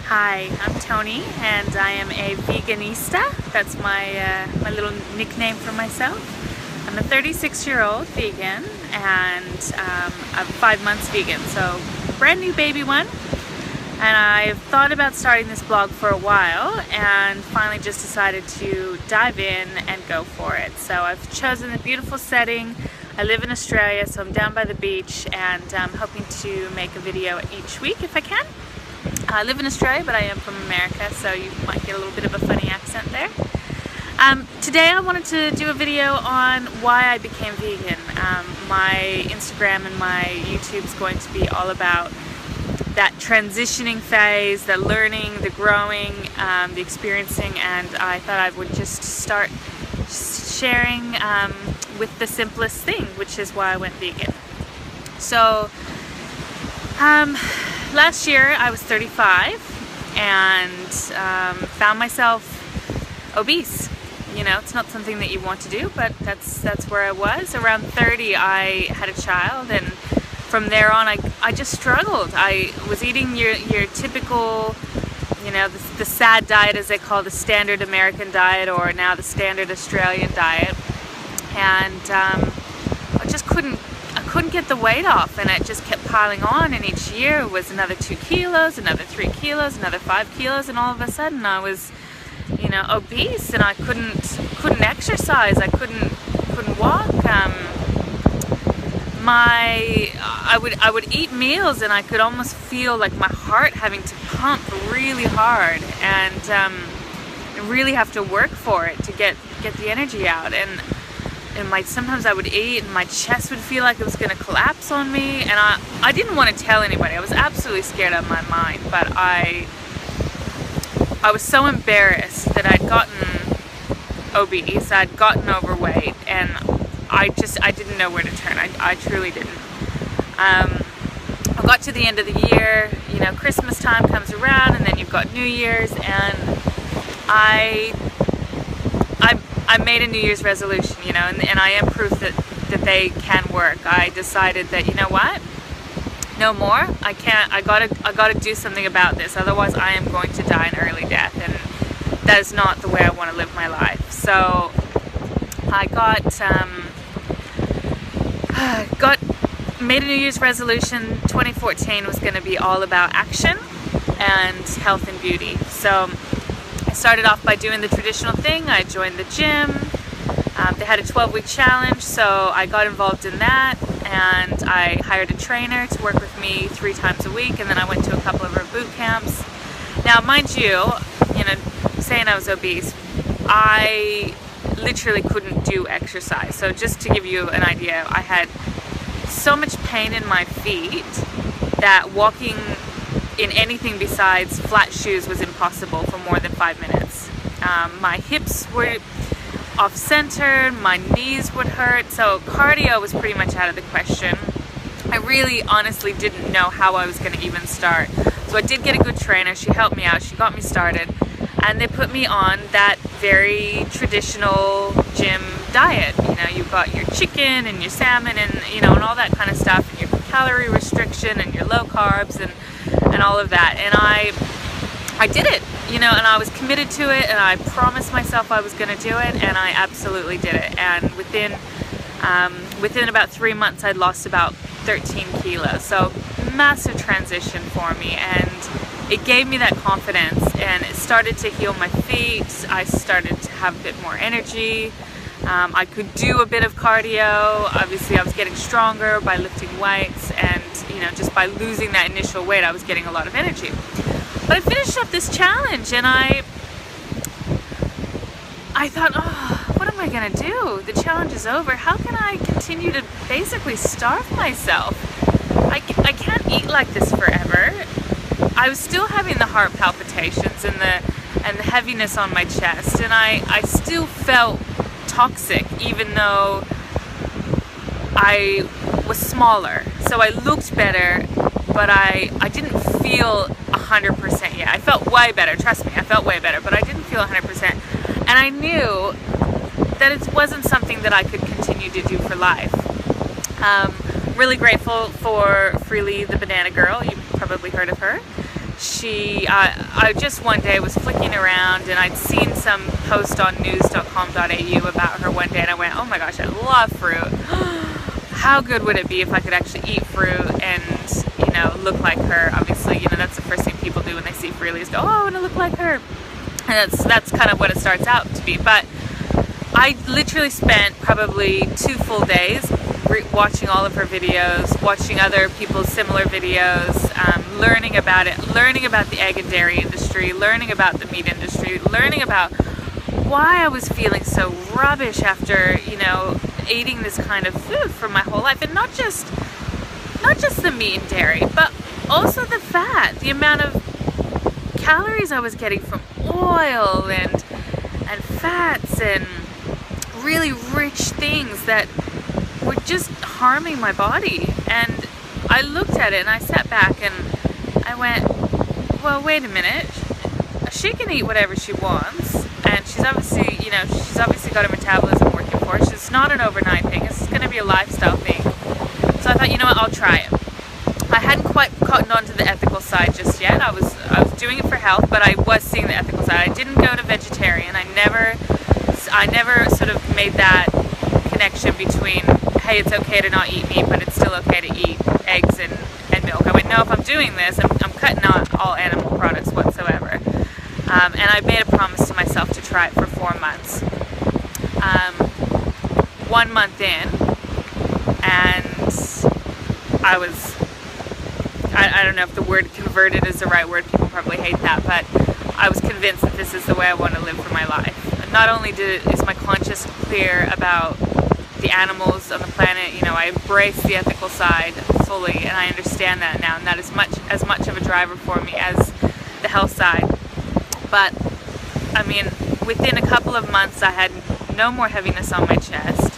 Hi, I'm Tony and I am a veganista. That's my little nickname for myself. I'm a 36-year-old vegan and I'm 5 months vegan, so brand new baby one. And I've thought about starting this blog for a while and finally just decided to dive in and go for it. So I've chosen a beautiful setting. I live in Australia, so I'm down by the beach and I'm hoping to make a video each week if I can. I live in Australia, but I am from America, so you might get a little bit of a funny accent there. Today I wanted to do a video on why I became vegan. My Instagram and my YouTube is going to be all about that transitioning phase, the learning, the growing, the experiencing, and I thought I would just start sharing with the simplest thing, which is why I went vegan. So, last year I was 35 and found myself obese. You know, it's not something that you want to do, but that's where I was. Around 30 I had a child, and from there on I just struggled. I was eating your typical, you know, the SAD diet, as they call the standard American diet, or now the standard Australian diet, and I just couldn't get the weight off, and it just kept piling on, and each year was another 2 kilos, another 3 kilos, another 5 kilos, and all of a sudden I was, you know, obese, and I couldn't exercise, I couldn't walk. I would eat meals and I could almost feel like my heart having to pump really hard, and really have to work for it to get the energy out. And sometimes I would eat and my chest would feel like it was going to collapse on me, and I didn't want to tell anybody. I was absolutely scared out of my mind, but I was so embarrassed that I'd gotten obese, I'd gotten overweight, and I didn't know where to turn. I truly didn't. I got to the end of the year, you know, Christmas time comes around, and then you've got New Year's, and I made a New Year's resolution, you know, and I am proof that they can work. I decided that, you know what, no more. I gotta do something about this, otherwise I am going to die an early death, and that is not the way I want to live my life. So I made a New Year's resolution. 2014 was going to be all about action and health and beauty. So I started off by doing the traditional thing. I joined the gym. They had a 12-week challenge, so I got involved in that, and I hired a trainer to work with me 3 times a week, and then I went to a couple of her boot camps. Now, mind you, saying I was obese, I literally couldn't do exercise. So just to give you an idea, I had so much pain in my feet that walking in anything besides flat shoes was impossible for more than 5 minutes. My hips were off-center, my knees would hurt, so cardio was pretty much out of the question. I really honestly didn't know how I was going to even start. So I did get a good trainer. She helped me out, she got me started, and they put me on that very traditional gym diet. You know, you've got your chicken and your salmon and, you know, and all that kind of stuff, and your calorie restriction and your low carbs and all of that. And I did it, you know, and I was committed to it, and I promised myself I was going to do it, and I absolutely did it. And within about 3 months I'd lost about 13 kilos. So massive transition for me, and it gave me that confidence, and it started to heal my feet. I started to have a bit more energy. I could do a bit of cardio. Obviously I was getting stronger by lifting weights, and, you know, just by losing that initial weight I was getting a lot of energy. But I finished up this challenge, and I thought, oh, what am I gonna do? The challenge is over. How can I continue to basically starve myself? I can't eat like this forever. I was still having the heart palpitations and the heaviness on my chest, and I still felt toxic, even though I was smaller. So I looked better, but I didn't feel 100% yet. I felt way better, trust me, I felt way better, but I didn't feel 100%. And I knew that it wasn't something that I could continue to do for life. Really grateful for Freely the Banana Girl. You've probably heard of her. I just one day was flicking around and I'd seen some post on news.com.au about her one day, and I went, oh my gosh, I love fruit. How good would it be if I could actually eat fruit and, you know, look like her? Obviously, you know, that's the first thing people do when they see Freelee is go, oh, I want to look like her. And that's kind of what it starts out to be. But I literally spent probably 2 full days watching all of her videos, watching other people's similar videos, learning about it, learning about the egg and dairy industry, learning about the meat industry, learning about why I was feeling so rubbish after, you know, eating this kind of food for my whole life. And not just the meat and dairy, but also the fat, the amount of calories I was getting from oil and fats and really rich things that were just harming my body. And I looked at it and I sat back and I went, well, wait a minute, she can eat whatever she wants, and she's obviously, you know, she's obviously got her metabolism working for her. It's not an overnight thing, it's going to be a lifestyle thing. So I thought, you know what, I'll try it. I hadn't quite gotten onto the ethical side just yet. I was doing it for health, but I was seeing the ethical side. I didn't go to vegetarian. I never sort of made that connection between, hey, it's okay to not eat meat, but it's still okay to eat eggs and milk. I went, no, if I'm doing this, I'm cutting out all animal products whatsoever. And I made a promise to myself to try it for 4 months. 1 month in, and I don't know if the word converted is the right word, people probably hate that, but I was convinced that this is the way I want to live for my life. And not only is my conscience clear about the animals on the planet, you know, I embrace the ethical side fully, and I understand that now, and that is as much of a driver for me as the health side. But I mean, within a couple of months I had no more heaviness on my chest.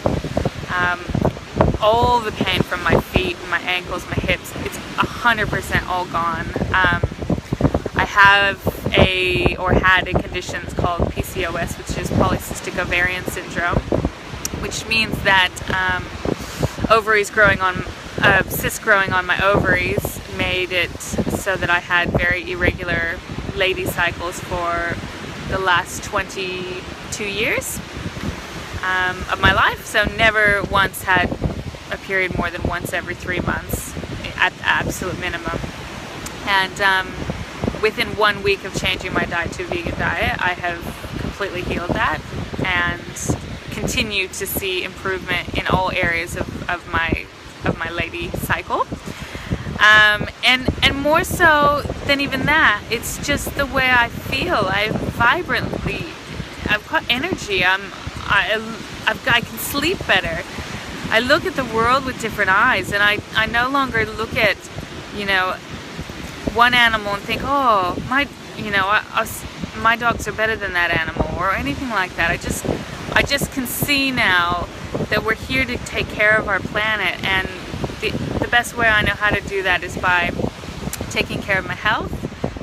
All the pain from my feet, my ankles, my hips, it's 100% all gone. I have had a condition called PCOS, which is polycystic ovarian syndrome, which means that cysts growing on my ovaries made it so that I had very irregular lady cycles for the last 22 years of my life. So never once had a period more than once every 3 months at the absolute minimum. And within 1 week of changing my diet to a vegan diet, I have completely healed that and continue to see improvement in all areas of my lady cycle. And more so than even that, it's just the way I feel. I've got energy. I can sleep better. I look at the world with different eyes, and I no longer look at, you know, one animal and think, oh, my dogs are better than that animal, or anything like that. I just can see now that we're here to take care of our planet, and the best way I know how to do that is by taking care of my health,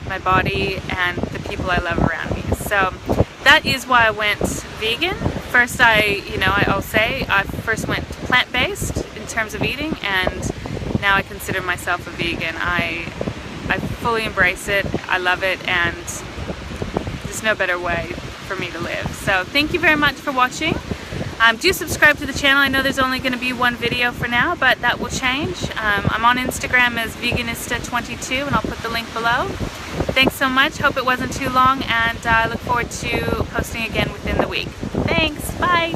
my body, and the people I love around me. So that is why I went vegan. First, I'll say I first went plant-based in terms of eating, and now I consider myself a vegan. I fully embrace it, I love it, and there's no better way for me to live. So thank you very much for watching. Do subscribe to the channel. I know there's only going to be one video for now, but that will change. I'm on Instagram as Veganista22, and I'll put the link below. Thanks so much. Hope it wasn't too long, and I look forward to posting again within the week. Thanks. Bye.